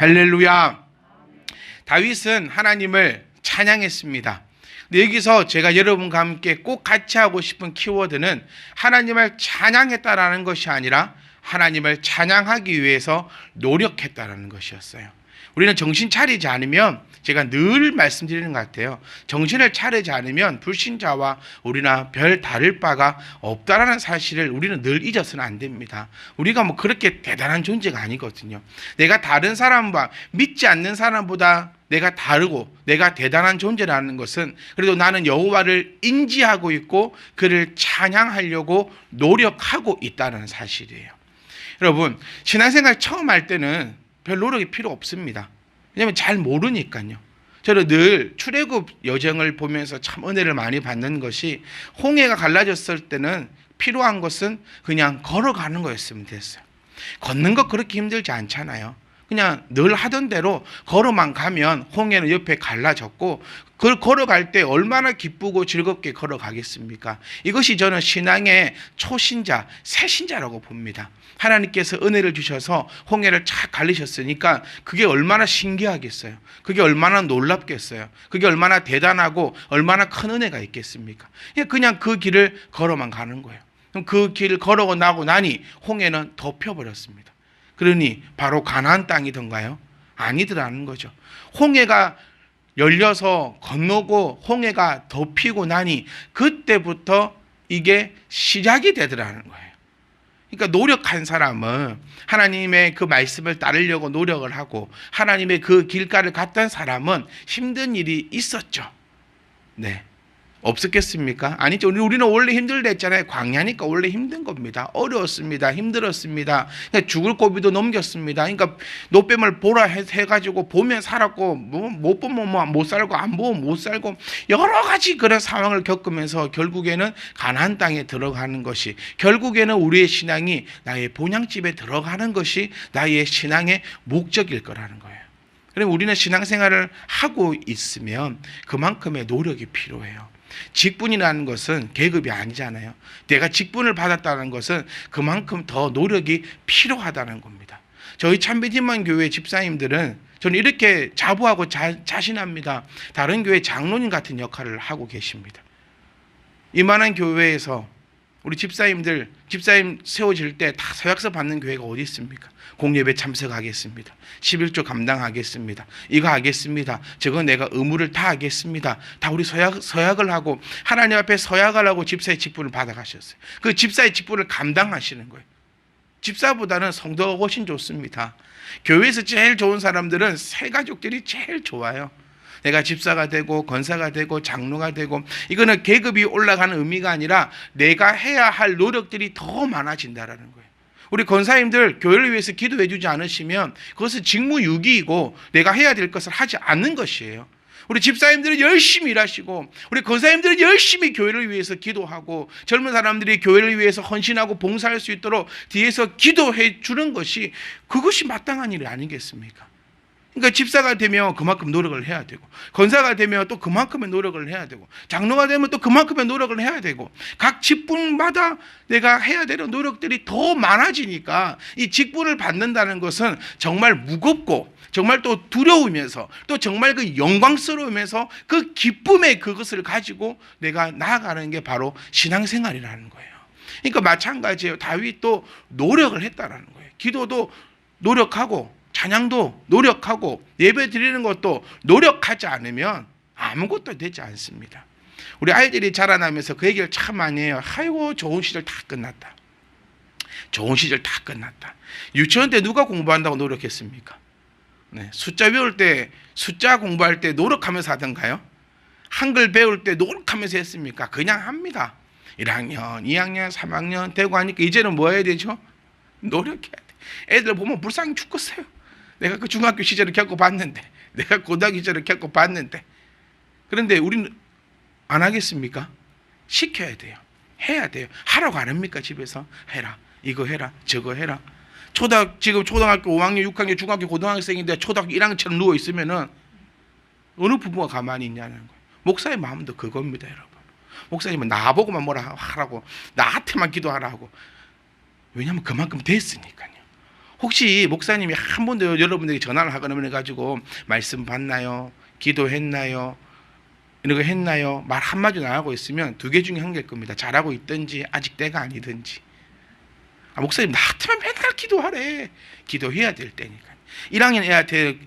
할렐루야. 다윗은 하나님을 찬양했습니다. 근데 여기서 제가 여러분과 함께 꼭 같이 하고 싶은 키워드는 하나님을 찬양했다라는 것이 아니라 하나님을 찬양하기 위해서 노력했다라는 것이었어요. 우리는 정신 차리지 않으면, 제가 늘 말씀드리는 것 같아요. 정신을 차리지 않으면 불신자와 우리나 별 다를 바가 없다라는 사실을 우리는 늘 잊어서는 안 됩니다. 우리가 뭐 그렇게 대단한 존재가 아니거든요. 내가 다른 사람과, 믿지 않는 사람보다 내가 다르고 내가 대단한 존재라는 것은, 그래도 나는 여호와를 인지하고 있고 그를 찬양하려고 노력하고 있다는 사실이에요. 여러분, 신앙생활 처음 할 때는 별 노력이 필요 없습니다. 왜냐하면 잘 모르니까요. 저는 늘 출애굽 여정을 보면서 참 은혜를 많이 받는 것이, 홍해가 갈라졌을 때는 필요한 것은 그냥 걸어가는 거였으면 됐어요. 걷는 거 그렇게 힘들지 않잖아요. 그냥 늘 하던 대로 걸어만 가면 홍해는 옆에 갈라졌고, 그걸 걸어갈 때 얼마나 기쁘고 즐겁게 걸어가겠습니까? 이것이 저는 신앙의 초신자, 새신자라고 봅니다. 하나님께서 은혜를 주셔서 홍해를 착 갈리셨으니까 그게 얼마나 신기하겠어요. 그게 얼마나 놀랍겠어요. 그게 얼마나 대단하고 얼마나 큰 은혜가 있겠습니까? 그냥 그 길을 걸어만 가는 거예요. 그럼 그 길을 걸어고 나고 나니 홍해는 덮여버렸습니다. 그러니 바로 가나안 땅이던가요? 아니더라는 거죠. 홍해가 열려서 건너고 홍해가 덮이고 나니 그때부터 이게 시작이 되더라는 거예요. 그러니까 노력한 사람은, 하나님의 그 말씀을 따르려고 노력을 하고 하나님의 그 길가를 갔던 사람은 힘든 일이 있었죠. 네. 없었겠습니까? 아니죠. 우리는 원래 힘들다 했잖아요. 광야니까 원래 힘든 겁니다. 어려웠습니다. 힘들었습니다. 죽을 고비도 넘겼습니다. 그러니까 노뱀을 보라 해가지고 보면 살았고, 못 보면 못 살고, 안 보면 못 살고, 여러 가지 그런 상황을 겪으면서 결국에는 가나안 땅에 들어가는 것이, 결국에는 우리의 신앙이 나의 본향집에 들어가는 것이 나의 신앙의 목적일 거라는 거예요. 그럼 우리는 신앙생활을 하고 있으면 그만큼의 노력이 필요해요. 직분이라는 것은 계급이 아니잖아요. 내가 직분을 받았다는 것은 그만큼 더 노력이 필요하다는 겁니다. 저희 참비지만 교회 집사님들은 저는 이렇게 자부하고 자신합니다. 다른 교회 장로님 같은 역할을 하고 계십니다. 이만한 교회에서 우리 집사님 세워질 때 다 서약서 받는 교회가 어디 있습니까? 공예배 참석하겠습니다. 11조 감당하겠습니다. 이거 하겠습니다. 저거 내가 의무를 다 하겠습니다. 다 우리 서약을 하고 하나님 앞에 서약을 하고 집사의 직분을 받아가셨어요. 그 집사의 직분을 감당하시는 거예요. 집사보다는 성도가 훨씬 좋습니다. 교회에서 제일 좋은 사람들은 새 가족들이 제일 좋아요. 내가 집사가 되고 권사가 되고 장로가 되고, 이거는 계급이 올라가는 의미가 아니라 내가 해야 할 노력들이 더 많아진다라는 거예요. 우리 권사님들 교회를 위해서 기도해 주지 않으시면 그것은 직무유기이고 내가 해야 될 것을 하지 않는 것이에요. 우리 집사님들은 열심히 일하시고, 우리 권사님들은 열심히 교회를 위해서 기도하고, 젊은 사람들이 교회를 위해서 헌신하고 봉사할 수 있도록 뒤에서 기도해 주는 것이, 그것이 마땅한 일 아니겠습니까? 그러니까 집사가 되면 그만큼 노력을 해야 되고, 권사가 되면 또 그만큼의 노력을 해야 되고, 장로가 되면 또 그만큼의 노력을 해야 되고, 각 직분마다 내가 해야 되는 노력들이 더 많아지니까 이 직분을 받는다는 것은 정말 무겁고, 정말 또 두려우면서, 또 정말 그 영광스러우면서 그 기쁨의 그것을 가지고 내가 나아가는 게 바로 신앙생활이라는 거예요. 그러니까 마찬가지예요. 다윗도 노력을 했다라는 거예요. 기도도 노력하고, 찬양도 노력하고, 예배 드리는 것도 노력하지 않으면 아무것도 되지 않습니다. 우리 아이들이 자라나면서 그 얘기를 참 많이 해요. 아이고, 좋은 시절 다 끝났다. 좋은 시절 다 끝났다. 유치원 때 누가 공부한다고 노력했습니까? 네, 숫자 외울 때, 숫자 공부할 때 노력하면서 하던가요? 한글 배울 때 노력하면서 했습니까? 그냥 합니다. 1학년, 2학년, 3학년 되고 하니까 이제는 뭐 해야 되죠? 노력해야 돼. 애들 보면 불쌍히 죽겠어요. 내가 그 중학교 시절을 겪어봤는데, 내가 고등학교 시절을 겪어봤는데. 그런데 우리는 안 하겠습니까? 시켜야 돼요. 해야 돼요. 하라고 안 합니까? 집에서 해라, 이거 해라, 저거 해라. 지금 초등학교 5학년, 6학년, 중학교 고등학생인데 초등학교 1학년처럼 누워있으면은 어느 부부가 가만히 있냐는 거예요. 목사의 마음도 그겁니다, 여러분. 목사님은 나보고만 뭐라 하라고, 나한테만 기도하라고. 왜냐하면 그만큼 됐으니까요. 혹시 목사님이 한 번도 여러분들에게 전화를 하거나 해가지고 말씀 받나요? 기도했나요? 이런 거 했나요? 말 한마디도 안 하고 있으면 두 개 중에 한 개일 겁니다. 잘하고 있든지 아직 때가 아니든지. 목사님 나 같으면 맨날 기도하래. 기도해야 될 때니까. 1학년 애한테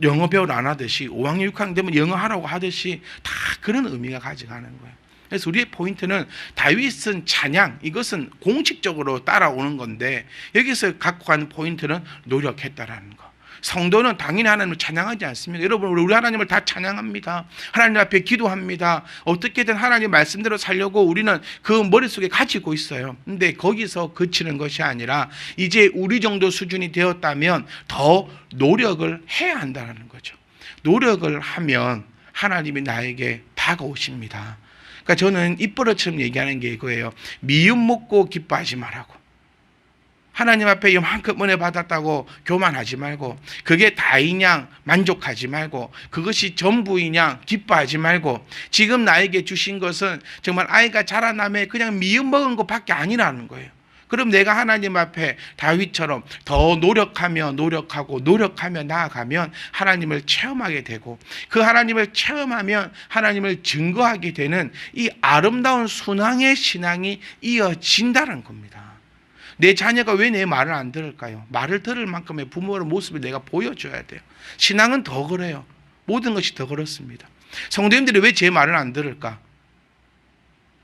영어 배우러 안 하듯이 5학년 6학년 되면 영어 하라고 하듯이 다 그런 의미가 가져가는 거예요. 그래서 우리의 포인트는 다윗은 찬양, 이것은 공식적으로 따라오는 건데 여기서 갖고 가는 포인트는 노력했다라는 거. 성도는 당연히 하나님을 찬양하지 않습니까? 여러분, 우리 하나님을 다 찬양합니다. 하나님 앞에 기도합니다. 어떻게든 하나님 말씀대로 살려고 우리는 그 머릿속에 가지고 있어요. 근데 거기서 그치는 것이 아니라 이제 우리 정도 수준이 되었다면 더 노력을 해야 한다는 거죠. 노력을 하면 하나님이 나에게 다가오십니다. 그러니까 저는 입버릇처럼 얘기하는 게 이거예요. 미움 먹고 기뻐하지 말라고. 하나님 앞에 이만큼 은혜 받았다고 교만하지 말고, 그게 다이냐 만족하지 말고, 그것이 전부이냐 기뻐하지 말고, 지금 나에게 주신 것은 정말 아이가 자라나면 그냥 미움 먹은 것밖에 아니라는 거예요. 그럼 내가 하나님 앞에 다윗처럼 더 노력하며 나아가면 하나님을 체험하게 되고, 그 하나님을 체험하면 하나님을 증거하게 되는 이 아름다운 순항의 신앙이 이어진다는 겁니다. 내 자녀가 왜 내 말을 안 들을까요? 말을 들을 만큼의 부모의 모습을 내가 보여줘야 돼요. 신앙은 더 그래요. 모든 것이 더 그렇습니다. 성도님들이 왜 제 말을 안 들을까?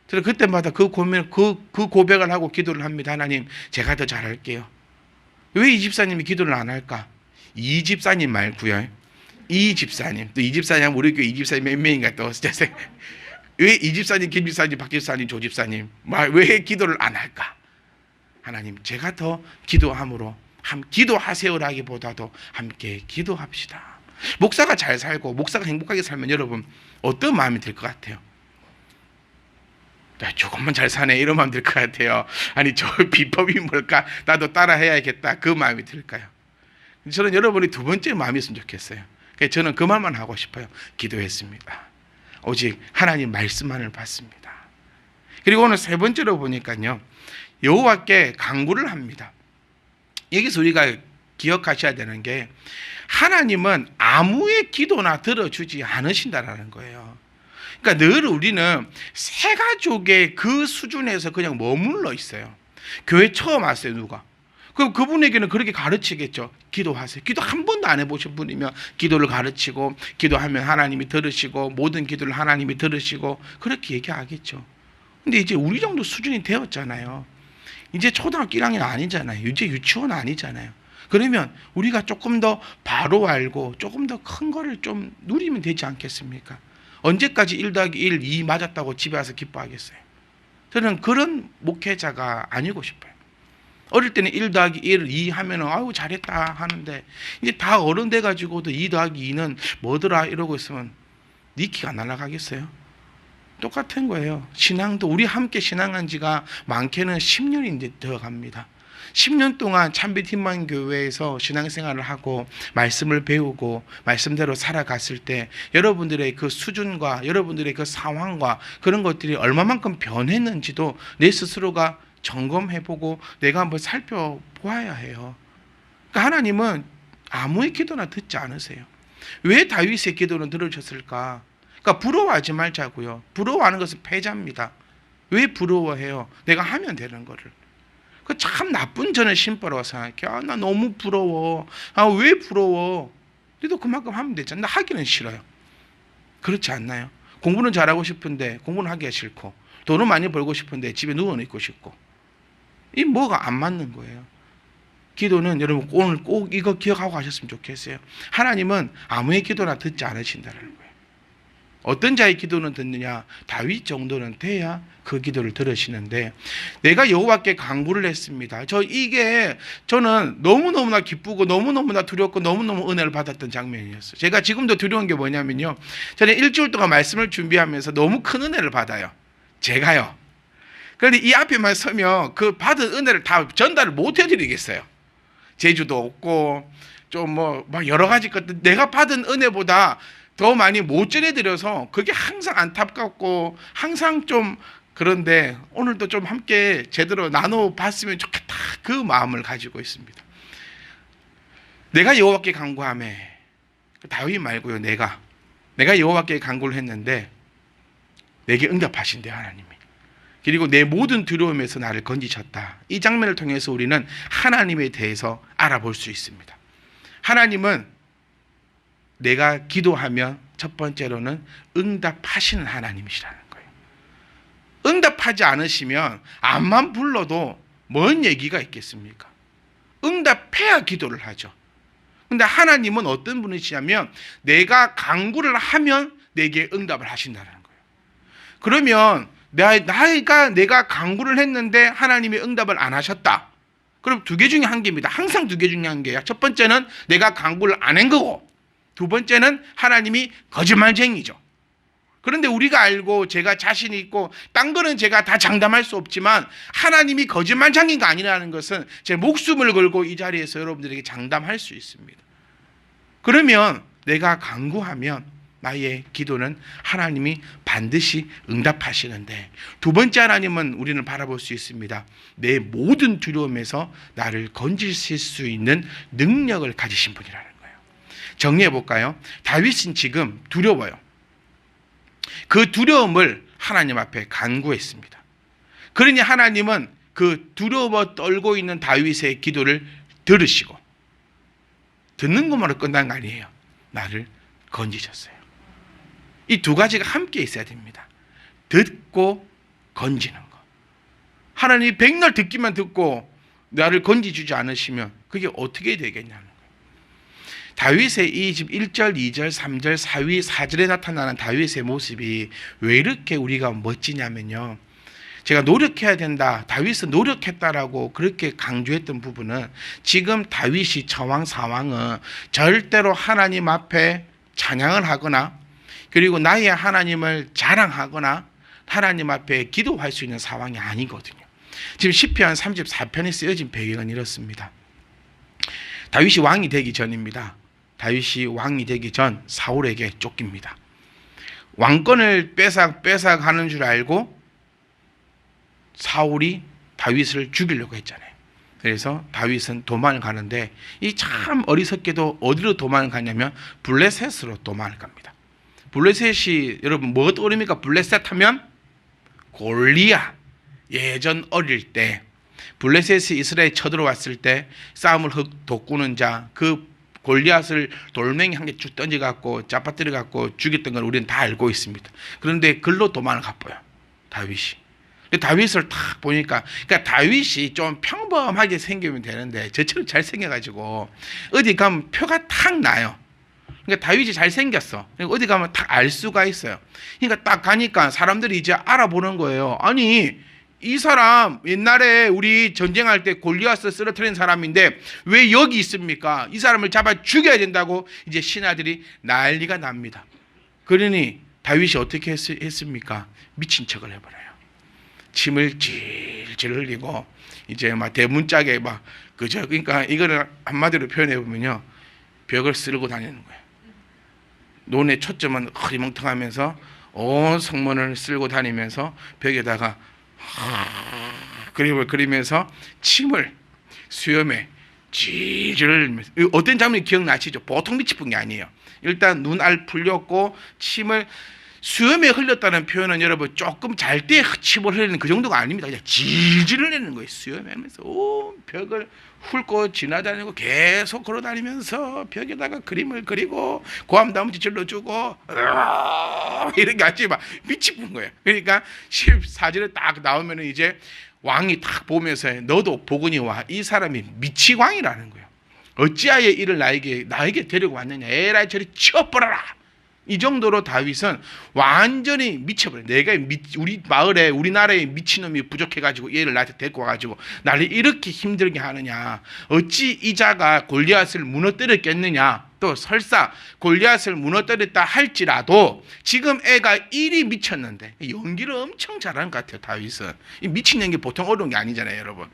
저는 그때마다 그 고백을 하고 기도를 합니다. 하나님, 제가 더 잘할게요. 왜 이 집사님이 기도를 안 할까? 이 집사님 말고요. 이 집사님. 또 이 집사님, 우리 교회 이 집사님 몇 명인가 또. 왜 이 집사님, 김 집사님, 박 집사님, 조 집사님 왜 기도를 안 할까? 하나님, 제가 더 기도함으로 기도하세요라기보다도 함께 기도합시다. 목사가 잘 살고 목사가 행복하게 살면 여러분 어떤 마음이 들 것 같아요? 조금만 잘 사네 이런 마음 들 것 같아요. 아니 저 비법이 뭘까? 나도 따라 해야겠다 그 마음이 들까요? 저는 여러분이 두 번째 마음이었으면 좋겠어요. 그래서 저는 그 말만 하고 싶어요. 기도했습니다. 오직 하나님 말씀만을 받습니다. 그리고 오늘 세 번째로 보니까요, 여호와께 간구를 합니다. 여기서 우리가 기억하셔야 되는 게 하나님은 아무의 기도나 들어주지 않으신다라는 거예요. 그러니까 늘 우리는 새 가족의 그 수준에서 그냥 머물러 있어요. 교회 처음 왔어요, 누가? 그럼 그분에게는 그렇게 가르치겠죠. 기도하세요. 기도 한 번도 안 해보신 분이면 기도를 가르치고, 기도하면 하나님이 들으시고, 모든 기도를 하나님이 들으시고, 그렇게 얘기하겠죠. 근데 이제 우리 정도 수준이 되었잖아요. 이제 초등학교 1학년 아니잖아요. 이제 유치원 아니잖아요. 그러면 우리가 조금 더 바로 알고 조금 더 큰 거를 좀 누리면 되지 않겠습니까? 언제까지 1 더하기 1, 2 맞았다고 집에 와서 기뻐하겠어요? 저는 그런 목회자가 아니고 싶어요. 어릴 때는 1 더하기 1, 2 하면 아유 잘했다 하는데, 이제 다 어른 돼가지고도 2 더하기 2는 뭐더라 이러고 있으면 니 키가 날아가겠어요? 똑같은 거예요. 신앙도 우리 함께 신앙한 지가 많게는 10년이 이제 들어갑니다. 10년 동안 참빛 희망 교회에서 신앙생활을 하고 말씀을 배우고 말씀대로 살아갔을 때 여러분들의 그 수준과 여러분들의 그 상황과 그런 것들이 얼마만큼 변했는지도 내 스스로가 점검해보고 내가 한번 살펴보아야 해요. 그러니까 하나님은 아무의 기도나 듣지 않으세요. 왜 다윗의 기도는 들으셨을까? 그러니까 부러워하지 말자고요. 부러워하는 것은 패자입니다. 왜 부러워해요? 내가 하면 되는 거를. 그 참 나쁜 전을 심보라고 생각해. 나 너무 부러워. 왜 부러워? 너도 그만큼 하면 되잖아. 나 하기는 싫어요. 그렇지 않나요? 공부는 잘하고 싶은데 공부는 하기가 싫고, 돈은 많이 벌고 싶은데 집에 누워 있고 싶고, 이 뭐가 안 맞는 거예요. 기도는 여러분 오늘 꼭 이거 기억하고 가셨으면 좋겠어요. 하나님은 아무의 기도나 듣지 않으신다는 거예요. 어떤 자의 기도는 듣느냐? 다윗 정도는 돼야 그 기도를 들으시는데, 내가 여호와께 간구를 했습니다. 저는 너무너무나 기쁘고 너무너무나 두렵고 너무너무 은혜를 받았던 장면이었어요. 제가 지금도 두려운 게 뭐냐면요, 저는 일주일 동안 말씀을 준비하면서 너무 큰 은혜를 받아요. 제가요. 그런데 이 앞에만 서면 그 받은 은혜를 다 전달을 못 해드리겠어요. 재주도 없고 좀 막 여러 가지 것들 내가 받은 은혜보다 더 많이 못 전해드려서 그게 항상 안타깝고 항상 좀 그런데, 오늘도 좀 함께 제대로 나눠봤으면 좋겠다 그 마음을 가지고 있습니다. 내가 여호와께 간구하매, 다윗 말고요, 내가 여호와께 간구를 했는데 내게 응답하신대 하나님이. 그리고 내 모든 두려움에서 나를 건지셨다. 이 장면을 통해서 우리는 하나님에 대해서 알아볼 수 있습니다. 하나님은 내가 기도하면 첫 번째로는 응답하시는 하나님이시라는 거예요. 응답하지 않으시면 암만 불러도 뭔 얘기가 있겠습니까? 응답해야 기도를 하죠. 근데 하나님은 어떤 분이시냐면 내가 간구를 하면 내게 응답을 하신다는 거예요. 그러면 내가 간구를 했는데 하나님이 응답을 안 하셨다. 그럼 두 개 중에 한 개입니다. 항상 두 개 중에 한 개야. 첫 번째는 내가 간구를 안 한 거고, 두 번째는 하나님이 거짓말쟁이죠. 그런데 우리가 알고 제가 자신 있고 딴 거는 제가 다 장담할 수 없지만 하나님이 거짓말쟁이가 아니라는 것은 제 목숨을 걸고 이 자리에서 여러분들에게 장담할 수 있습니다. 그러면 내가 간구하면 나의 기도는 하나님이 반드시 응답하시는데, 두 번째 하나님은 우리는 바라볼 수 있습니다. 내 모든 두려움에서 나를 건지실 수 있는 능력을 가지신 분이라는 거예요. 정리해 볼까요? 다윗은 지금 두려워요. 그 두려움을 하나님 앞에 간구했습니다. 그러니 하나님은 그 두려워 떨고 있는 다윗의 기도를 들으시고, 듣는 것만으로 끝난 거 아니에요. 나를 건지셨어요. 이 두 가지가 함께 있어야 됩니다. 듣고 건지는 거. 하나님이 백날 듣기만 듣고 나를 건지주지 않으시면 그게 어떻게 되겠냐는 거예요. 다윗의 이 1절, 2절, 3절, 4위, 4절에 나타나는 다윗의 모습이 왜 이렇게 우리가 멋지냐면요, 제가 노력해야 된다, 다윗은 노력했다라고 그렇게 강조했던 부분은, 지금 다윗이 처한 상황은 절대로 하나님 앞에 찬양을 하거나 그리고 나의 하나님을 자랑하거나 하나님 앞에 기도할 수 있는 상황이 아니거든요. 지금 시편 34편에 쓰여진 배경은 이렇습니다. 다윗이 왕이 되기 전입니다. 다윗이 왕이 되기 전 사울에게 쫓깁니다. 왕권을 빼앗아가는 줄 알고 사울이 다윗을 죽이려고 했잖아요. 그래서 다윗은 도망을 가는데, 이 참 어리석게도 어디로 도망을 가냐면 블레셋으로 도망을 갑니다. 블레셋이 여러분 뭐가 떠오릅니까? 블레셋 하면 골리앗. 예전 어릴 때 블레셋이 이스라엘에 쳐들어왔을 때 싸움을 돋구는 자, 그 골리앗을 돌멩이 한 개 쭉 던져갖고 짜파뜨려갖고 죽였던 걸 우리는 다 알고 있습니다. 그런데 글로 도망을 가봐요, 다윗이. 근데 다윗을 딱 보니까, 그러니까 다윗이 좀 평범하게 생기면 되는데 저처럼 잘생겨가지고 어디 가면 표가 탁 나요. 그러니까 다윗이 잘생겼어. 어디 가면 딱 알 수가 있어요. 그러니까 딱 가니까 사람들이 이제 알아보는 거예요. 아니, 이 사람 옛날에 우리 전쟁할 때 골리앗을 쓰러뜨린 사람인데 왜 여기 있습니까? 이 사람을 잡아 죽여야 된다고 이제 신하들이 난리가 납니다. 그러니 다윗이 어떻게 했습니까? 미친 척을 해버려요. 침을 질질 흘리고 이제 막 대문짝에 막 그저, 그러니까 이거를 한마디로 표현해 보면요, 벽을 쓸고 다니는 거예요. 눈의 초점은 흐리멍텅하면서 온 성문을 쓸고 다니면서 벽에다가 그림을 그리면서 침을 수염에 질질. 어떤 장면이 기억나시죠? 보통 빛이 푼 게 아니에요. 일단 눈알 풀렸고 침을 수염에 흘렸다는 표현은 여러분 조금 잘 때 침을 흘리는 그 정도가 아닙니다. 그냥 질질 흘리는 거예요. 수염에 하면서 온 벽을 훑고 지나다니고 계속 걸어다니면서 벽에다가 그림을 그리고 고함 다음지 질러주고 이렇게 하지 막 미치 푼 거예요. 그러니까 14절에 딱 나오면 이제 왕이 딱 보면서 너도 보거니 와, 이 사람이 미치광이라는 거예요. 어찌하여 이를 나에게 데리고 왔느냐, 에라이 저리 치워버려라. 이 정도로 다윗은 완전히 미쳐버려요. 내가 우리 마을에 우리나라에 미친놈이 부족해가지고 얘를 나한테 데리고 와가지고 나를 이렇게 힘들게 하느냐, 어찌 이 자가 골리앗을 무너뜨렸겠느냐, 또 설사 골리앗을 무너뜨렸다 할지라도 지금 애가 일이 미쳤는데 연기를 엄청 잘하는 것 같아요. 다윗은 이 미친 연기 보통 어려운 게 아니잖아요, 여러분.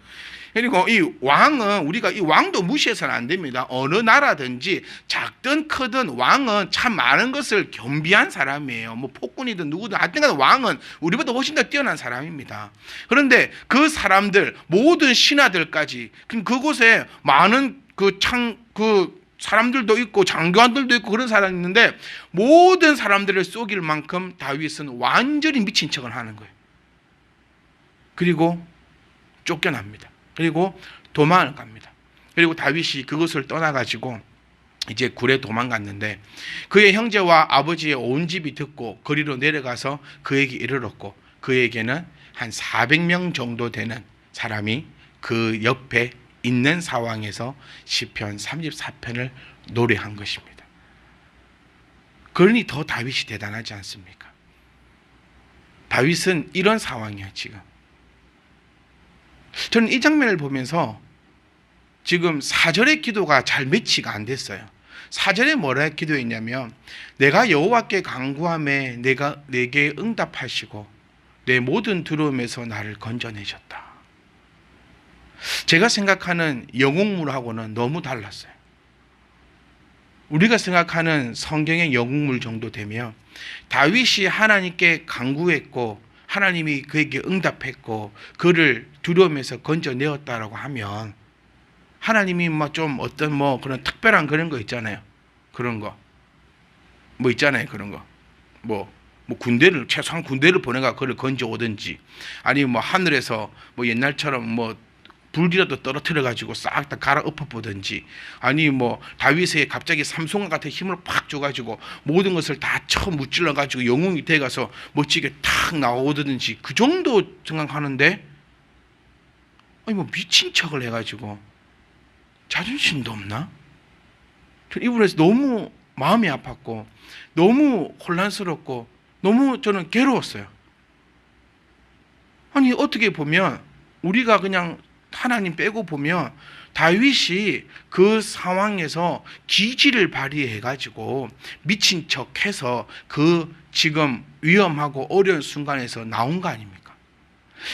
그리고 이 왕은 우리가 이 왕도 무시해서는 안 됩니다. 어느 나라든지 작든 크든 왕은 참 많은 것을 겸비한 사람이에요. 뭐 폭군이든 누구든 하여튼간 왕은 우리보다 훨씬 더 뛰어난 사람입니다. 그런데 그 사람들 모든 신하들까지 그곳에 많은 그 사람들도 있고 장교관들도 있고 그런 사람이 있는데 모든 사람들을 속일 만큼 다윗은 완전히 미친 척을 하는 거예요. 그리고 쫓겨납니다. 그리고 도망을 갑니다. 그리고 다윗이 그것을 떠나가지고 이제 굴에 도망갔는데 그의 형제와 아버지의 온 집이 듣고 거리로 내려가서 그에게 이르렀고 그에게는 한 400명 정도 되는 사람이 그 옆에 있는 상황에서 시편 34편을 노래한 것입니다. 그러니 더 다윗이 대단하지 않습니까? 다윗은 이런 상황이에요. 지금 저는 이 장면을 보면서 지금 4절의 기도가 잘 매치가 안 됐어요. 4절에 뭐라 기도했냐면 내가 여호와께 간구하매 내가 내게 응답하시고 내 모든 두려움에서 나를 건져내셨다. 제가 생각하는 영웅물하고는 너무 달랐어요. 우리가 생각하는 성경의 영웅물 정도 되면 다윗이 하나님께 간구했고 하나님이 그에게 응답했고 그를 두려움에서 건져내었다라고 하면 하나님이 좀 어떤 그런 특별한 그런 거 있잖아요. 그런 거 있잖아요. 그런 거 군대를 최소한 군대를 보내가 그를 건져오든지 아니면 하늘에서 옛날처럼 불이라도 떨어뜨려 가지고 싹 다 갈아 엎어보든지 아니 다윗의 갑자기 삼손과 같은 힘을 팍 줘가지고 모든 것을 다 쳐 무찔러 가지고 영웅이 돼가서 멋지게 탁 나오든지 그 정도 생각하는데 아니 미친 척을 해가지고 자존심도 없나? 이 부분에서 너무 마음이 아팠고 너무 혼란스럽고 너무 저는 괴로웠어요. 아니 어떻게 보면 우리가 그냥 하나님 빼고 보면 다윗이 그 상황에서 기지를 발휘해가지고 미친 척해서 그 지금 위험하고 어려운 순간에서 나온 거 아닙니까?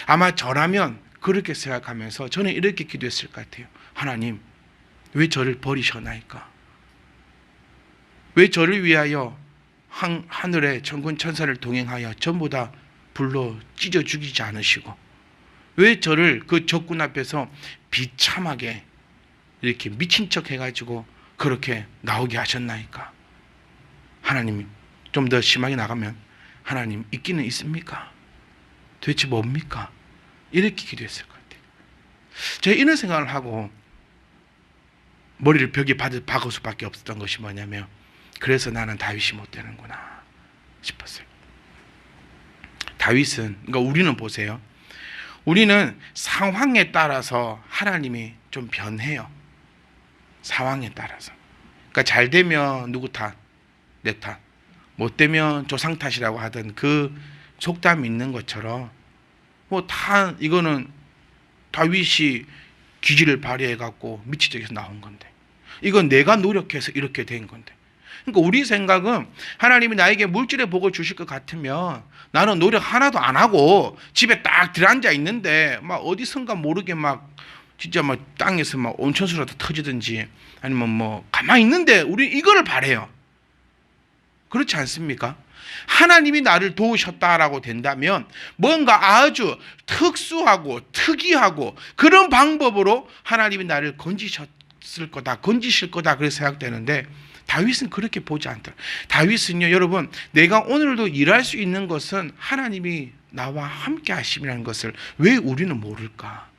아마 저라면 그렇게 생각하면서 저는 이렇게 기도했을 것 같아요. 하나님, 왜 저를 버리셨나이까? 왜 저를 위하여 하늘의 천군 천사를 동행하여 전부 다 불로 찢어 죽이지 않으시고 왜 저를 그 적군 앞에서 비참하게 이렇게 미친 척 해가지고 그렇게 나오게 하셨나이까? 하나님, 좀 더 심하게 나가면 하나님 있기는 있습니까? 도대체 뭡니까? 이렇게 기도했을 것 같아요. 제가 이런 생각을 하고 머리를 벽에 박을 수밖에 없었던 것이 뭐냐면 그래서 나는 다윗이 못 되는구나 싶었어요. 다윗은 그러니까 우리는 보세요. 우리는 상황에 따라서 하나님이 좀 변해요. 상황에 따라서. 그러니까 잘 되면 누구 탓? 내 탓. 못 되면 조상 탓이라고 하던 그 속담이 있는 것처럼 다 이거는 다윗이 기지를 발휘해 갖고 미치적에서 나온 건데 이건 내가 노력해서 이렇게 된 건데 그러니까 우리 생각은 하나님이 나에게 물질의 복을 주실 것 같으면 나는 노력 하나도 안 하고 집에 딱 들어앉아 있는데 어디선가 모르게 진짜 땅에서 온천수라도 터지든지 아니면 가만히 있는데 우리 이거를 바래요. 그렇지 않습니까? 하나님이 나를 도우셨다라고 된다면 뭔가 아주 특수하고 특이하고 그런 방법으로 하나님이 나를 건지실 거다 그렇게 생각되는데 다윗은 그렇게 보지 않더라. 다윗은요, 여러분, 내가 오늘도 일할 수 있는 것은 하나님이 나와 함께 하심이라는 것을 왜 우리는 모를까?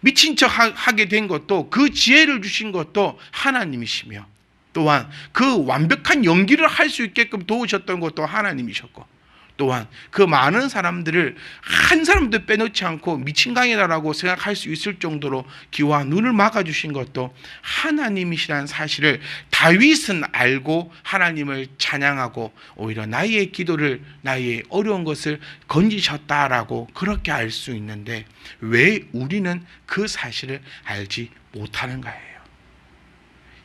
미친 척 하게 된 것도 그 지혜를 주신 것도 하나님이시며 또한 그 완벽한 연기를 할 수 있게끔 도우셨던 것도 하나님이셨고 또한 그 많은 사람들을 한 사람도 빼놓지 않고 미친 강이다라고 생각할 수 있을 정도로 귀와 눈을 막아주신 것도 하나님이시라는 사실을 다윗은 알고 하나님을 찬양하고 오히려 나의 기도를 나의 어려운 것을 건지셨다라고 그렇게 알 수 있는데 왜 우리는 그 사실을 알지 못하는가예요.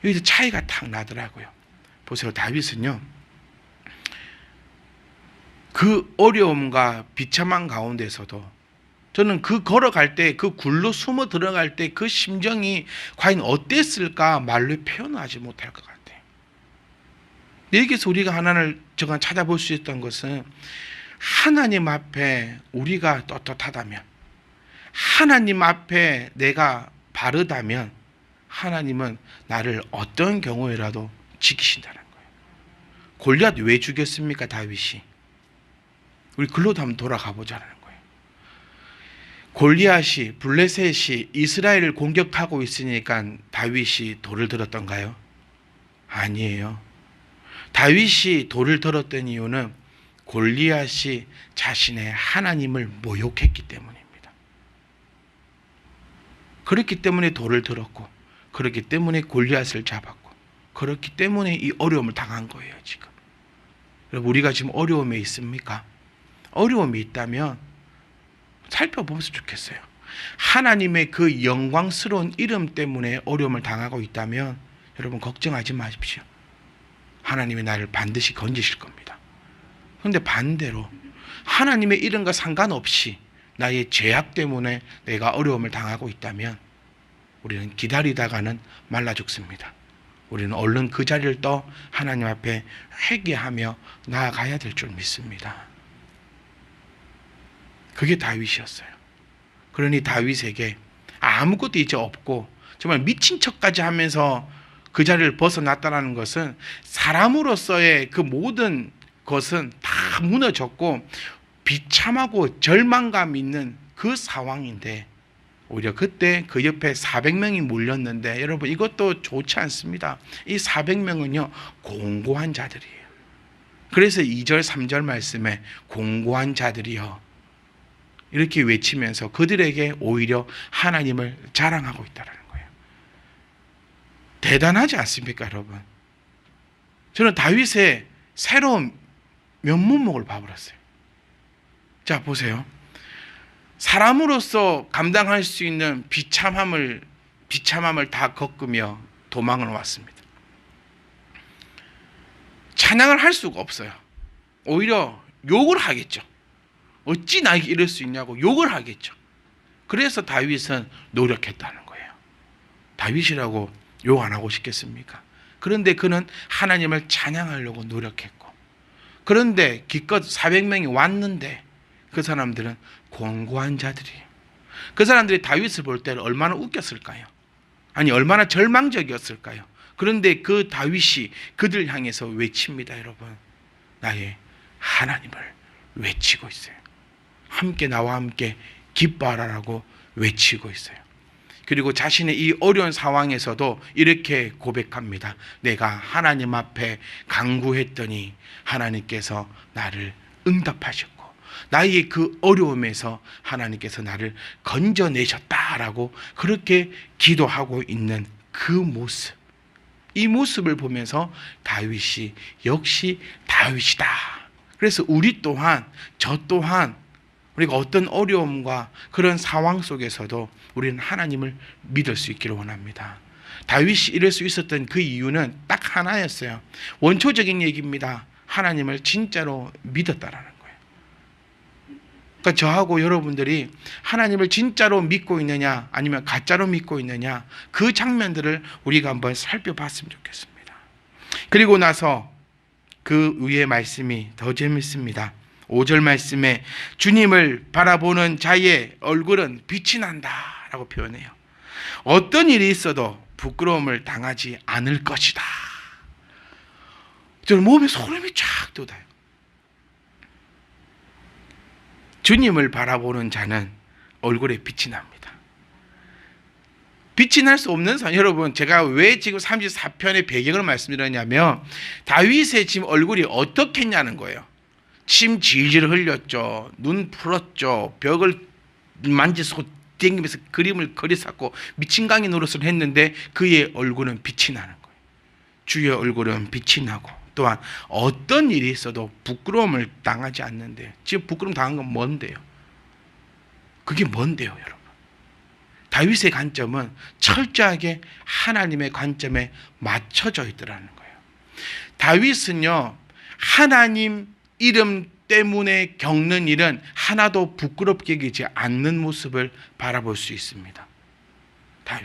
여기서 차이가 탁 나더라고요. 보세요. 다윗은요, 그 어려움과 비참한 가운데서도 저는 그 걸어갈 때, 그 굴로 숨어 들어갈 때 그 심정이 과연 어땠을까 말로 표현하지 못할 것 같아요. 여기서 우리가 하나님을 정말 찾아볼 수 있던 것은, 하나님 앞에 우리가 떳떳하다면, 하나님 앞에 내가 바르다면 하나님은 나를 어떤 경우에라도 지키신다는 거예요. 골리앗 왜 죽였습니까? 다윗이. 우리 글로도 한번 돌아가 보자는 거예요. 골리앗이, 블레셋이 이스라엘을 공격하고 있으니까 다윗이 돌을 들었던가요? 아니에요. 다윗이 돌을 들었던 이유는 골리앗이 자신의 하나님을 모욕했기 때문입니다. 그렇기 때문에 돌을 들었고, 그렇기 때문에 골리앗을 잡았고, 그렇기 때문에 이 어려움을 당한 거예요. 지금 여러분, 우리가 지금 어려움에 있습니까? 어려움이 있다면 살펴보면 좋겠어요. 하나님의 그 영광스러운 이름 때문에 어려움을 당하고 있다면 여러분, 걱정하지 마십시오. 하나님이 나를 반드시 건지실 겁니다. 그런데 반대로 하나님의 이름과 상관없이 나의 죄악 때문에 내가 어려움을 당하고 있다면 우리는 기다리다가는 말라 죽습니다. 우리는 얼른 그 자리를 떠 하나님 앞에 회개하며 나아가야 될 줄 믿습니다. 그게 다윗이었어요. 그러니 다윗에게 아무것도 이제 없고 정말 미친 척까지 하면서 그 자리를 벗어났다는 것은, 사람으로서의 그 모든 것은 다 무너졌고 비참하고 절망감 있는 그 상황인데, 오히려 그때 그 옆에 400명이 몰렸는데, 여러분 이것도 좋지 않습니다. 이 400명은요 공고한 자들이에요. 그래서 2절 3절 말씀에 공고한 자들이여 이렇게 외치면서 그들에게 오히려 하나님을 자랑하고 있다는 거예요. 대단하지 않습니까, 여러분? 저는 다윗의 새로운 면모목을 봐버렸어요. 자, 보세요. 사람으로서 감당할 수 있는 비참함을 다 겪으며 도망을 왔습니다. 찬양을 할 수가 없어요. 오히려 욕을 하겠죠. 어찌 나에게 이럴 수 있냐고 욕을 하겠죠. 그래서 다윗은 노력했다는 거예요. 다윗이라고 욕 안 하고 싶겠습니까? 그런데 그는 하나님을 찬양하려고 노력했고, 그런데 기껏 400명이 왔는데 그 사람들은 공고한 자들이에요. 그 사람들이 다윗을 볼 때는 얼마나 웃겼을까요? 아니, 얼마나 절망적이었을까요? 그런데 그 다윗이 그들 향해서 외칩니다. 여러분, 나의 하나님을 외치고 있어요. 함께 나와 함께 기뻐하라라고 외치고 있어요. 그리고 자신의 이 어려운 상황에서도 이렇게 고백합니다. 내가 하나님 앞에 간구했더니 하나님께서 나를 응답하셨고, 나의 그 어려움에서 하나님께서 나를 건져내셨다라고 그렇게 기도하고 있는 그 모습, 이 모습을 보면서 다윗이 역시 다윗이다. 그래서 우리 또한, 저 또한 우리가 어떤 어려움과 그런 상황 속에서도 우리는 하나님을 믿을 수 있기를 원합니다. 다윗이 이럴 수 있었던 그 이유는 딱 하나였어요. 원초적인 얘기입니다. 하나님을 진짜로 믿었다라는 거예요. 그러니까 저하고 여러분들이 하나님을 진짜로 믿고 있느냐 아니면 가짜로 믿고 있느냐, 그 장면들을 우리가 한번 살펴봤으면 좋겠습니다. 그리고 나서 그 위의 말씀이 더 재밌습니다. 5절 말씀에 주님을 바라보는 자의 얼굴은 빛이 난다 라고 표현해요. 어떤 일이 있어도 부끄러움을 당하지 않을 것이다. 저는 몸에 소름이 쫙 돋아요. 주님을 바라보는 자는 얼굴에 빛이 납니다. 빛이 날 수 없는 사람, 여러분, 제가 왜 지금 34편의 배경을 말씀드렸냐면, 다윗의 지금 얼굴이 어떻겠냐는 거예요. 침 질질 흘렸죠. 눈 풀었죠. 벽을 만지고 땡기면서 그림을 그리쌌고 미친강이 노릇을 했는데 그의 얼굴은 빛이 나는 거예요. 주의 얼굴은 빛이 나고, 또한 어떤 일이 있어도 부끄러움을 당하지 않는데, 지금 부끄러움 당한 건 뭔데요? 그게 뭔데요, 여러분? 다윗의 관점은 철저하게 하나님의 관점에 맞춰져 있더라는 거예요. 다윗은요, 하나님 이름 때문에 겪는 일은 하나도 부끄럽게 여기지 않는 모습을 바라볼 수 있습니다.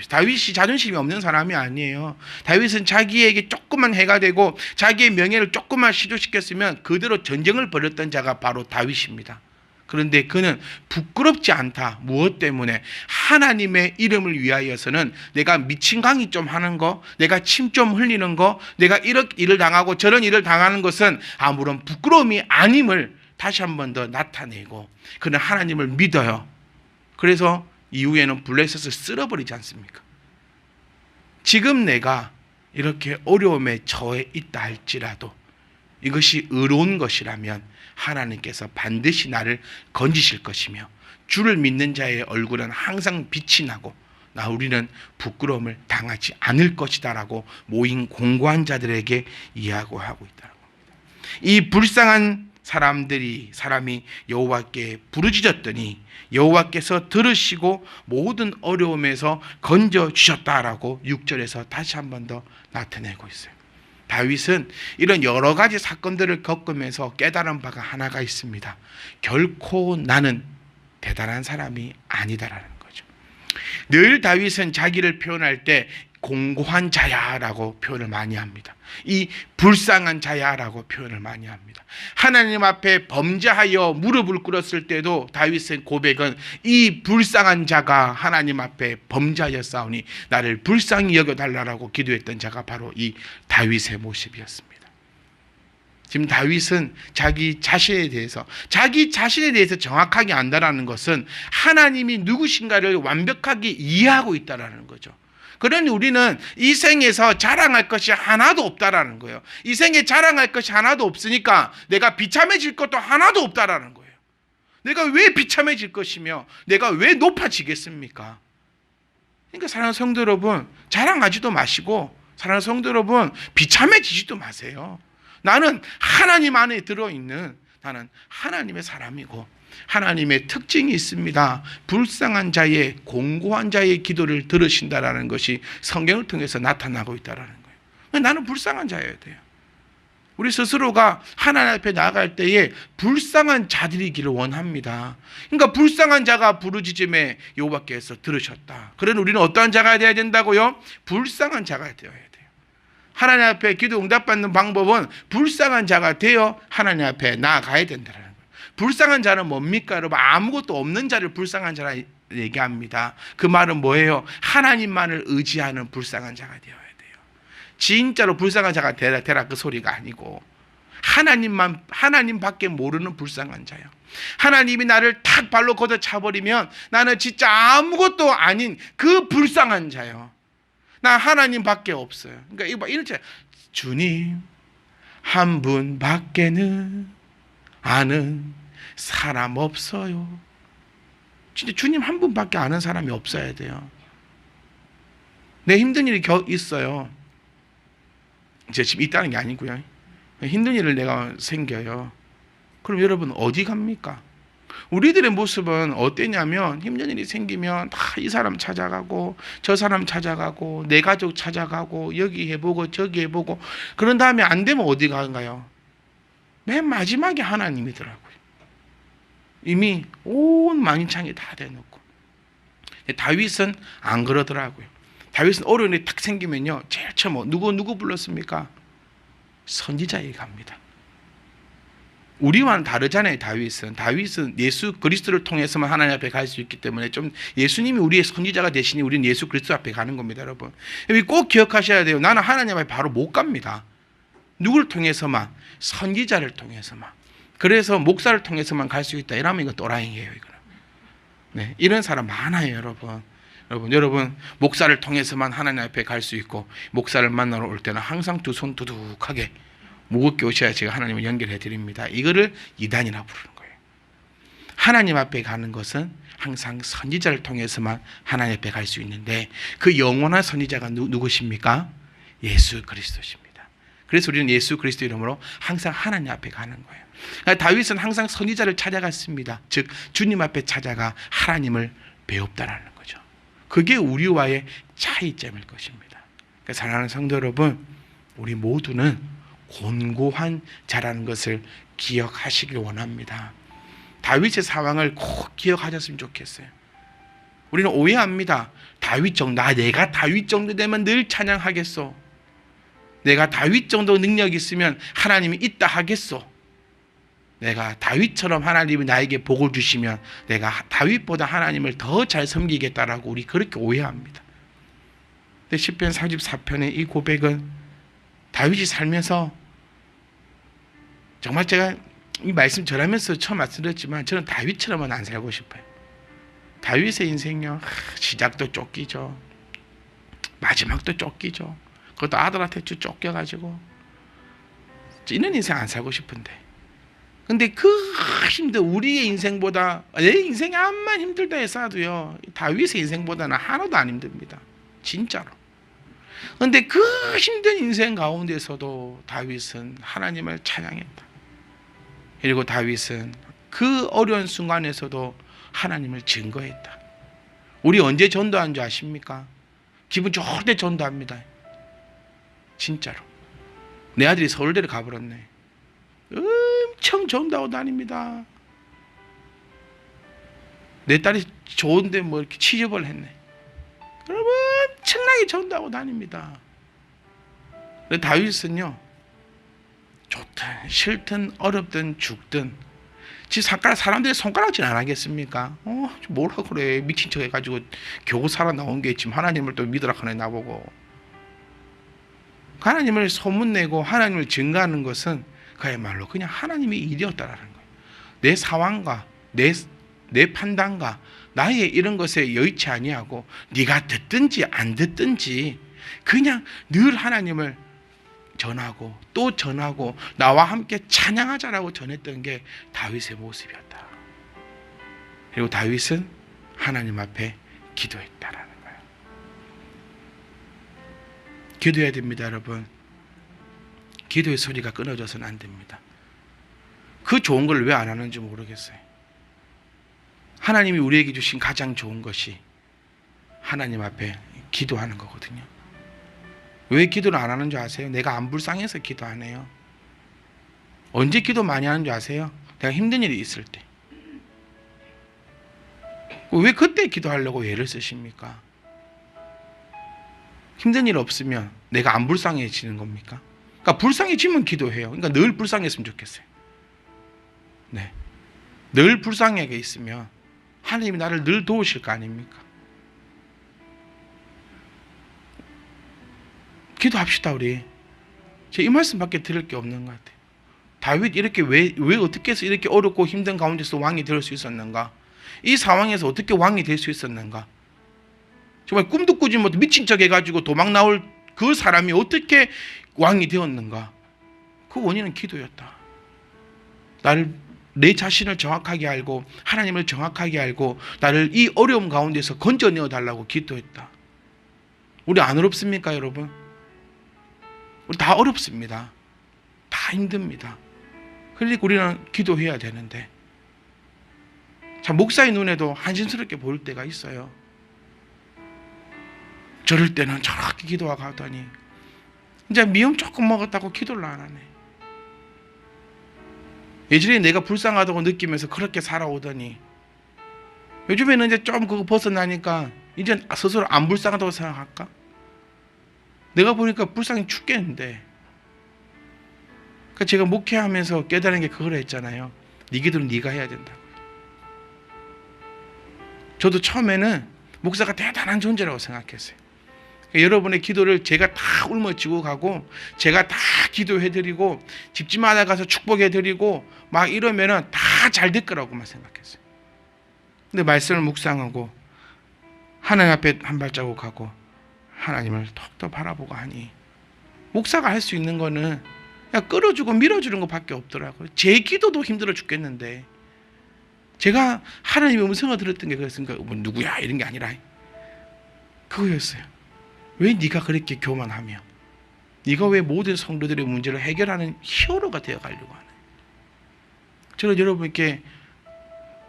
다윗이 자존심이 없는 사람이 아니에요. 다윗은 자기에게 조금만 해가 되고 자기의 명예를 조금만 시조시켰으면 그대로 전쟁을 벌였던 자가 바로 다윗입니다. 그런데 그는 부끄럽지 않다. 무엇 때문에? 하나님의 이름을 위하여서는 내가 미친 강의 좀 하는 거, 내가 침 좀 흘리는 거, 내가 이런 일을 당하고 저런 일을 당하는 것은 아무런 부끄러움이 아님을 다시 한 번 더 나타내고, 그는 하나님을 믿어요. 그래서 이후에는 블레셋을 쓸어버리지 않습니까? 지금 내가 이렇게 어려움에 처해 있다 할지라도 이것이 의로운 것이라면 하나님께서 반드시 나를 건지실 것이며, 주를 믿는 자의 얼굴은 항상 빛이 나고 우리는 부끄러움을 당하지 않을 것이다 라고 모인 공고한 자들에게 이야기하고 있다는 겁니다. 이 불쌍한 사람이 여호와께 부르짖었더니 여호와께서 들으시고 모든 어려움에서 건져주셨다라고 6절에서 다시 한 번 더 나타내고 있어요. 다윗은 이런 여러 가지 사건들을 겪으면서 깨달은 바가 하나가 있습니다. 결코 나는 대단한 사람이 아니다라는 거죠. 늘 다윗은 자기를 표현할 때 공고한 자야라고 표현을 많이 합니다. 이 불쌍한 자야라고 표현을 많이 합니다. 하나님 앞에 범죄하여 무릎을 꿇었을 때도 다윗의 고백은 이 불쌍한 자가 하나님 앞에 범죄하였사오니 나를 불쌍히 여겨달라고 기도했던 자가 바로 이 다윗의 모습이었습니다. 지금 다윗은 자기 자신에 대해서 정확하게 안다라는 것은 하나님이 누구신가를 완벽하게 이해하고 있다라는 거죠. 그러니 우리는 이 생에서 자랑할 것이 하나도 없다라는 거예요. 이 생에 자랑할 것이 하나도 없으니까 내가 비참해질 것도 하나도 없다라는 거예요. 내가 왜 비참해질 것이며 내가 왜 높아지겠습니까? 그러니까 사랑하는 성도 여러분, 자랑하지도 마시고, 사랑하는 성도 여러분, 비참해지지도 마세요. 나는 하나님 안에 들어있는, 나는 하나님의 사람이고 하나님의 특징이 있습니다. 불쌍한 자의, 공고한 자의 기도를 들으신다라는 것이 성경을 통해서 나타나고 있다라는 거예요. 나는 불쌍한 자여야 돼요. 우리 스스로가 하나님 앞에 나아갈 때에 불쌍한 자들이기를 원합니다. 그러니까 불쌍한 자가 부르짖음에 여호와께서 들으셨다. 그러니 우리는 어떠한 자가 되어야 된다고요? 불쌍한 자가 되어야 돼요. 하나님 앞에 기도 응답받는 방법은 불쌍한 자가 되어 하나님 앞에 나아가야 된다는 거예요. 불쌍한 자는 뭡니까? 여러분, 아무것도 없는 자를 불쌍한 자라 얘기합니다. 그 말은 뭐예요? 하나님만을 의지하는 불쌍한 자가 되어야 돼요. 진짜로 불쌍한 자가 되라 그 소리가 아니고 하나님밖에 모르는 불쌍한 자요. 하나님이 나를 탁 발로 걷어차버리면 나는 진짜 아무것도 아닌 그 불쌍한 자요. 나 하나님밖에 없어요. 그러니까 이런 자, 주님 한 분밖에는 아는 사람 없어요. 진짜 주님 한 분밖에 아는 사람이 없어야 돼요. 내 힘든 일이 있어요. 제가 지금 있다는 게 아니고요. 힘든 일을 내가 생겨요. 그럼 여러분 어디 갑니까? 우리들의 모습은 어땠냐면 힘든 일이 생기면 다 이 사람 찾아가고 저 사람 찾아가고 내 가족 찾아가고 여기 해보고 저기 해보고 그런 다음에 안 되면 어디 가는가요? 맨 마지막에 하나님이더라고요. 이미 온 만인창이 다 대놓고. 다윗은 안 그러더라고요. 다윗은 어려운 일이 탁 생기면요, 제일 처음 누구 불렀습니까? 선지자에게 갑니다. 우리와는 다르잖아요. 다윗은 예수 그리스도를 통해서만 하나님 앞에 갈 수 있기 때문에 좀 예수님이 우리의 선지자가 되시니 우리는 예수 그리스도 앞에 가는 겁니다. 여러분, 꼭 기억하셔야 돼요. 나는 하나님 앞에 바로 못 갑니다. 누구를 통해서만? 선지자를 통해서만. 그래서 목사를 통해서만 갈 수 있다. 이러면 이거 또라이예요. 이거는. 네, 이런 사람 많아요, 여러분. 목사를 통해서만 하나님 앞에 갈 수 있고 목사를 만나러 올 때는 항상 두 손 두둑하게 무겁게 오셔야 제가 하나님을 연결해 드립니다. 이거를 이단이라고 부르는 거예요. 하나님 앞에 가는 것은 항상 선지자를 통해서만 하나님 앞에 갈 수 있는데 그 영원한 선지자가 누구십니까? 예수 그리스도십니다. 그래서 우리는 예수 그리스도 이름으로 항상 하나님 앞에 가는 거예요. 그러니까 다윗은 항상 선지자를 찾아갔습니다. 즉 주님 앞에 찾아가 하나님을 배웠다라는 거죠. 그게 우리와의 차이점일 것입니다. 그러니까 사랑하는 성도 여러분, 우리 모두는 곤고한 자라는 것을 기억하시길 원합니다. 다윗의 상황을 꼭 기억하셨으면 좋겠어요. 우리는 오해합니다. 내가 다윗 정도 되면 늘 찬양하겠소. 내가 다윗 정도 능력이 있으면 하나님이 있다 하겠소. 내가 다윗처럼 하나님이 나에게 복을 주시면 내가 다윗보다 하나님을 더 잘 섬기겠다라고 우리 그렇게 오해합니다. 근데 시편 44편의 이 고백은 다윗이 살면서 정말 제가 이 말씀 전하면서 처음 말씀드렸지만 저는 다윗처럼은 안 살고 싶어요. 다윗의 인생요, 시작도 쫓기죠. 마지막도 쫓기죠. 그것도 아들한테 쫓겨가지고 이런 인생 안 살고 싶은데, 근데 그 우리의 인생보다, 내 인생이 암만 힘들다 해서도요 다윗의 인생보다는 하나도 안 힘듭니다. 진짜로. 근데 그 힘든 인생 가운데서도 다윗은 하나님을 찬양했다. 그리고 다윗은 그 어려운 순간에서도 하나님을 증거했다. 우리 언제 전도한 줄 아십니까? 기분 좋을 때 전도합니다. 진짜로. 내 아들이 서울대를 가버렸네. 엄청 전도하고 다닙니다. 내 딸이 좋은데 뭐 이렇게 취업을 했네. 여러분 엄청나게 전도하고 다닙니다. 근데 다윗은요, 좋든 싫든 어렵든 죽든 사람들이 손가락질 안 하겠습니까? 뭐라 그래, 미친 척 해가지고 겨우 살아 나온 게 지금 하나님을 또 믿으라 하네 나보고. 하나님을 소문내고 하나님을 증거하는 것은 그야말로 그냥 하나님의 일이었다라는 거예요. 내 상황과 내 판단과 나의 이런 것에 여의치 아니하고 네가 듣든지 안 듣든지 그냥 늘 하나님을 전하고 또 전하고 나와 함께 찬양하자라고 전했던 게 다윗의 모습이었다. 그리고 다윗은 하나님 앞에 기도했다라는 거예요. 기도해야 됩니다, 여러분. 기도의 소리가 끊어져서는 안 됩니다. 그 좋은 걸 왜 안 하는지 모르겠어요. 하나님이 우리에게 주신 가장 좋은 것이 하나님 앞에 기도하는 거거든요. 왜 기도를 안 하는 줄 아세요? 내가 안 불쌍해서 기도 안 해요. 언제 기도 많이 하는 줄 아세요? 내가 힘든 일이 있을 때. 왜 그때 기도하려고 애를 쓰십니까? 힘든 일 없으면 내가 안 불쌍해지는 겁니까? 그러니까 불쌍해지면 기도해요. 그러니까 늘 불쌍했으면 좋겠어요. 네, 늘 불쌍하게 있으면 하나님이 나를 늘 도우실 거 아닙니까? 기도합시다 우리. 제가 이 말씀밖에 들을 게 없는 것 같아요. 다윗 이렇게 왜 어떻게 해서 이렇게 어렵고 힘든 가운데서 왕이 될 수 있었는가? 이 상황에서 어떻게 왕이 될 수 있었는가? 정말 꿈도 꾸지 못해 미친 척 해가지고 도망 나올 그 사람이 어떻게 왕이 되었는가? 그 원인은 기도였다. 내 자신을 정확하게 알고 하나님을 정확하게 알고 나를 이 어려움 가운데서 건져내어 달라고 기도했다. 우리 안 어렵습니까, 여러분? 우리 다 어렵습니다. 다 힘듭니다. 그러니까 우리는 기도해야 되는데, 참 목사의 눈에도 한심스럽게 보일 때가 있어요. 저럴 때는 저렇게 기도하고 하더니 이제 미움 조금 먹었다고 기도를 안 하네. 예전에 내가 불쌍하다고 느끼면서 그렇게 살아오더니 요즘에는 이제 좀 그거 벗어나니까 이제 스스로 안 불쌍하다고 생각할까? 내가 보니까 불쌍히 죽겠는데. 그러니까 제가 목회하면서 깨달은 게 그걸 했잖아요. 네 기도는 네가 해야 된다고. 저도 처음에는 목사가 대단한 존재라고 생각했어요. 여러분의 기도를 제가 다 울머쥐고 가고 제가 다 기도해드리고 집집마다 가서 축복해드리고 막 이러면은 다 잘 될 거라고만 생각했어요. 근데 말씀을 묵상하고 하나님 앞에 한 발자국 가고 하나님을 톡톡 바라보고 하니 목사가 할 수 있는 거는 그냥 끌어주고 밀어주는 것밖에 없더라고요. 제 기도도 힘들어 죽겠는데 제가 하나님의 음성을 들었던 게 그랬으니까 뭐 누구야 이런 게 아니라 그거였어요. 왜 네가 그렇게 교만하며 네가 왜 모든 성도들의 문제를 해결하는 히어로가 되어가려고 하는. 저는 여러분께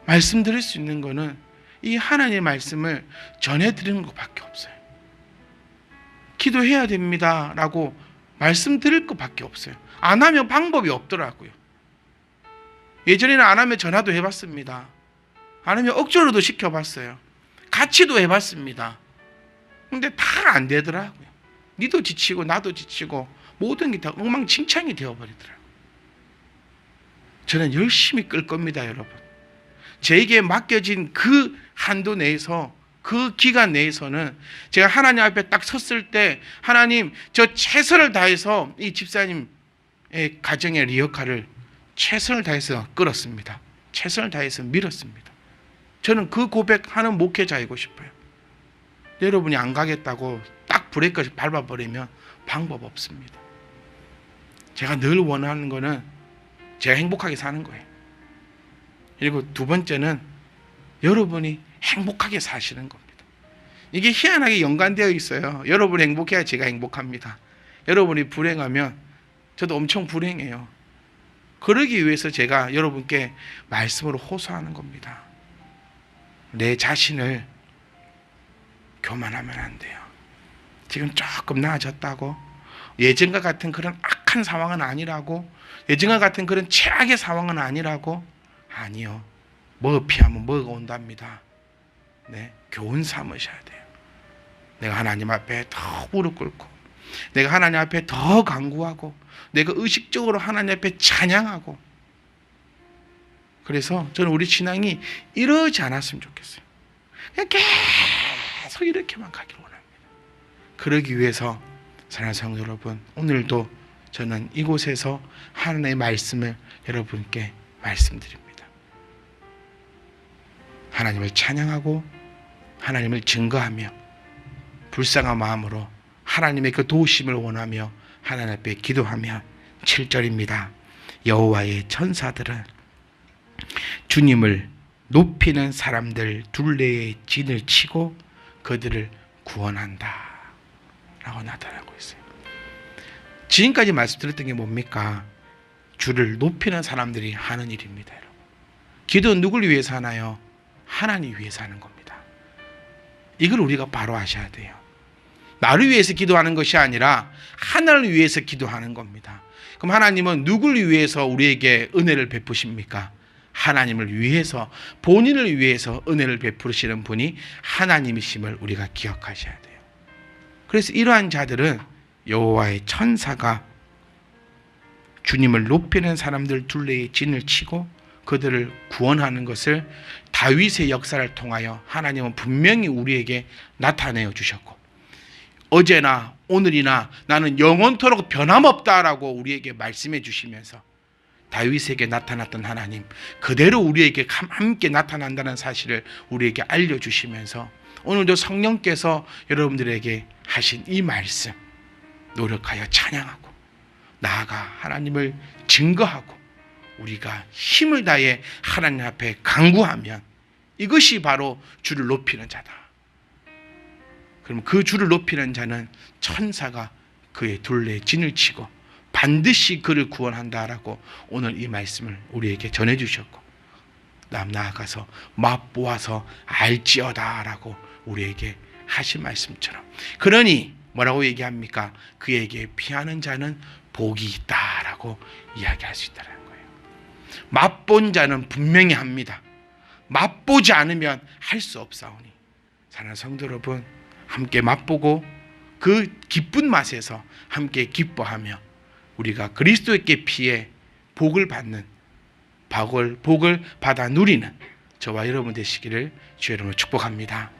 말씀드릴 수 있는 거는 이 하나님의 말씀을 전해드리는 것밖에 없어요. 기도해야 됩니다 라고 말씀드릴 것밖에 없어요. 안 하면 방법이 없더라고요. 예전에는 안 하면 전화도 해봤습니다. 안 하면 억지로도 시켜봤어요. 같이도 해봤습니다. 근데 다 안 되더라고요. 니도 지치고 나도 지치고 모든 게 다 엉망진창이 되어버리더라고요. 저는 열심히 끌 겁니다, 여러분. 저에게 맡겨진 그 한도 내에서, 그 기간 내에서는 제가 하나님 앞에 딱 섰을 때 하나님, 저 최선을 다해서 이 집사님의 가정의 리어카를 최선을 다해서 끌었습니다. 최선을 다해서 밀었습니다. 저는 그 고백하는 목회자이고 싶어요. 여러분이 안 가겠다고 딱 브레이크를 밟아버리면 방법 없습니다. 제가 늘 원하는 거는 제가 행복하게 사는 거예요. 그리고 두 번째는 여러분이 행복하게 사시는 겁니다. 이게 희한하게 연관되어 있어요. 여러분이 행복해야 제가 행복합니다. 여러분이 불행하면 저도 엄청 불행해요. 그러기 위해서 제가 여러분께 말씀으로 호소하는 겁니다. 내 자신을 교만하면 안 돼요. 지금 조금 나아졌다고, 예전과 같은 그런 악한 상황은 아니라고, 예전과 같은 그런 최악의 상황은 아니라고, 아니요. 뭐 피하면 뭐가 온답니다. 네, 교훈 삼으셔야 돼요. 내가 하나님 앞에 더 무릎 꿇고, 내가 하나님 앞에 더 간구하고, 내가 의식적으로 하나님 앞에 찬양하고. 그래서 저는 우리 신앙이 이러지 않았으면 좋겠어요. 그냥 계속 이렇게만 가길 원합니다. 그러기 위해서 사랑하는 성도 여러분, 오늘도 저는 이곳에서 하나님의 말씀을 여러분께 말씀드립니다. 하나님을 찬양하고 하나님을 증거하며 불쌍한 마음으로 하나님의 그 도우심을 원하며 하나님 앞에 기도하며 7절입니다. 여호와의 천사들은 주님을 높이는 사람들 둘레에 진을 치고 그들을 구원한다 라고 나타나고 있어요. 지금까지 말씀드렸던 게 뭡니까? 주를 높이는 사람들이 하는 일입니다. 여러분. 기도는 누굴 위해서 하나요? 하나님 위해서 하는 겁니다. 이걸 우리가 바로 아셔야 돼요. 나를 위해서 기도하는 것이 아니라 하나님을 위해서 기도하는 겁니다. 그럼 하나님은 누굴 위해서 우리에게 은혜를 베푸십니까? 하나님을 위해서, 본인을 위해서 은혜를 베푸시는 분이 하나님이심을 우리가 기억하셔야 돼요. 그래서 이러한 자들은 여호와의 천사가 주님을 높이는 사람들 둘레에 진을 치고 그들을 구원하는 것을 다윗의 역사를 통하여 하나님은 분명히 우리에게 나타내어 주셨고, 어제나 오늘이나 나는 영원토록 변함없다라고 우리에게 말씀해 주시면서 다윗에게 나타났던 하나님 그대로 우리에게 함께 나타난다는 사실을 우리에게 알려주시면서 오늘도 성령께서 여러분들에게 하신 이 말씀 노력하여 찬양하고 나아가 하나님을 증거하고 우리가 힘을 다해 하나님 앞에 간구하면 이것이 바로 주를 높이는 자다. 그럼 그 주를 높이는 자는 천사가 그의 둘레에 진을 치고 반드시 그를 구원한다라고 오늘 이 말씀을 우리에게 전해주셨고, 나아가서 맛보아서 알지어다라고 우리에게 하신 말씀처럼, 그러니 뭐라고 얘기합니까? 그에게 피하는 자는 복이 있다라고 이야기할 수 있다는 거예요. 맛본 자는 분명히 합니다. 맛보지 않으면 할 수 없사오니, 사랑하는 성도 여러분, 함께 맛보고 그 기쁜 맛에서 함께 기뻐하며 우리가 그리스도의 피에 복을 받는, 복을 받아 누리는 저와 여러분 되시기를 주의 이름으로 축복합니다.